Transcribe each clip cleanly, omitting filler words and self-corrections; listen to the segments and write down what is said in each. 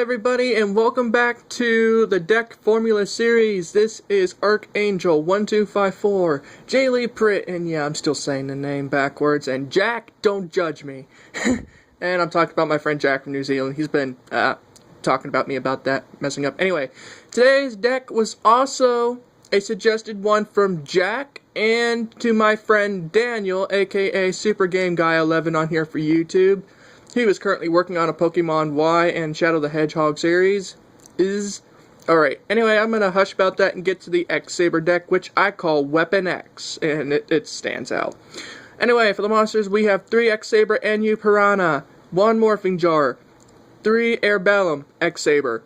everybody, and welcome back to the deck formula series. This is Archangel 1254, Jaylee Pritt, and yeah, I'm still saying the name backwards, and Jack, don't judge me. And I'm talking about my friend Jack from New Zealand. He's been talking about me about that, messing up. Anyway, today's deck was also a suggested one from Jack and to my friend Daniel, aka Super Game Guy 11 on here for YouTube. He was currently working on a Pokemon Y and Shadow the Hedgehog series. Alright, anyway, I'm going to hush about that and get to the X-Saber deck, which I call Weapon X, and it stands out. Anyway, for the monsters, we have 3 X-Saber NU Piranha, 1 Morphing Jar, 3 Airbellum X-Saber,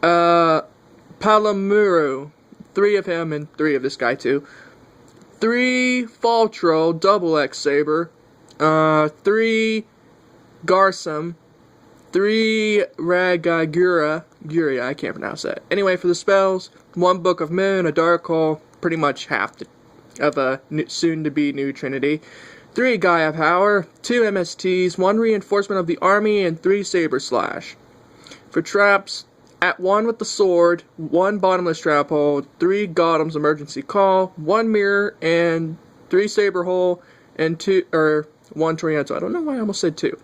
Palamuru, 3 of him and 3 of this guy too, 3 Fall Troll, double X-Saber, 3 Garsum, 3 Ragagura, I can't pronounce that. Anyway, for the spells, 1 Book of Moon, a Dark Hole, pretty much half of a soon-to-be new Trinity, 3 Gaia Power, 2 MSTs, 1 Reinforcement of the Army, and 3 Saber Slash. For traps, at 1 with the Sword, 1 Bottomless Trap Hole, 3 Gotham's Emergency Call, 1 Mirror, and 3 Saber Hole, and 1 Toriento. I don't know why I almost said 2.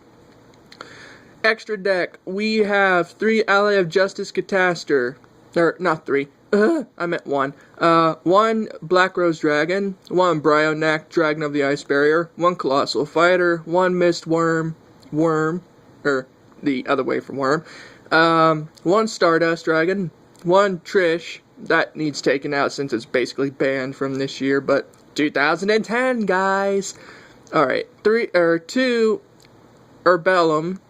Extra deck, we have 3 Ally of Justice Catastor, not 3, I meant 1. 1 Black Rose Dragon, 1 Bryonac Dragon of the Ice Barrier, 1 Colossal Fighter, 1 Mist Worm, the other way from Worm, 1 Stardust Dragon, 1 Trish, that needs taken out since it's basically banned from this year, but 2010, guys! Alright, 2 Airbellum,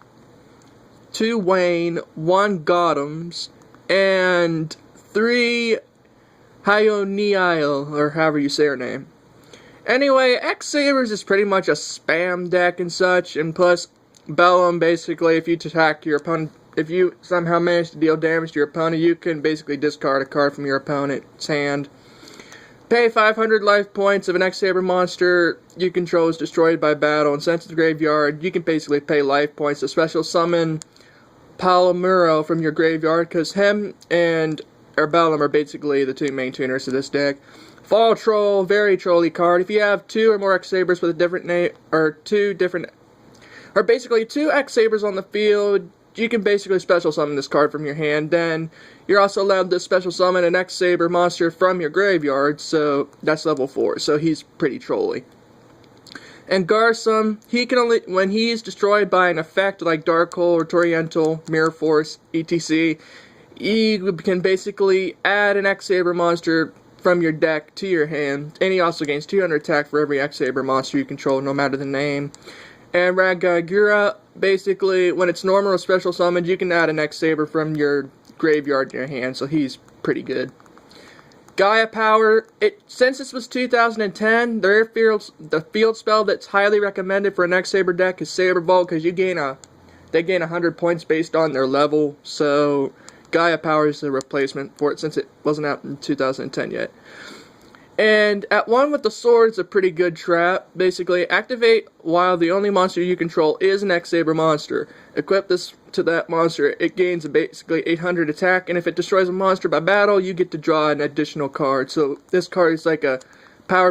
2 Wayne, 1 Gotham's, and 3 Hyoniel, or however you say her name. Anyway, X-Sabers is pretty much a spam deck and such, and plus, Bellum, basically, if you attack your opponent, if you somehow manage to deal damage to your opponent, you can basically discard a card from your opponent's hand. Pay 500 life points if an X-Saber monster you control is destroyed by battle and sent to the graveyard. You can basically pay life points to special summon Palamuro from your graveyard, because him and Airbellum are basically the 2 main tuners of this deck. Fall Troll, very trolly card. If you have 2 or more X-Sabers with a different name, or basically 2 X-Sabers on the field, you can basically special summon this card from your hand. Then you're also allowed to special summon an X-Saber monster from your graveyard, so that's level 4, so he's pretty trolly. And Garsum, he can only, when he's destroyed by an effect like Dark Hole or Toriental, Mirror Force, etc., he can basically add an X-Saber monster from your deck to your hand, and he also gains 200 attack for every X-Saber monster you control, no matter the name. And Ragagura, basically, when it's normal or special summoned, you can add an X-Saber from your graveyard in your hand, so he's pretty good. Gaia Power, since this was 2010, the field spell that's highly recommended for an X-Saber deck is Saber Bolt, because they gain 100 points based on their level, so Gaia Power is the replacement for it since it wasn't out in 2010 yet. And at 1 with the Sword, it's a pretty good trap. Basically, activate while the only monster you control is an X-Saber monster. Equip this to that monster, it gains basically 800 attack, and if it destroys a monster by battle, you get to draw an additional card. So this card is like a power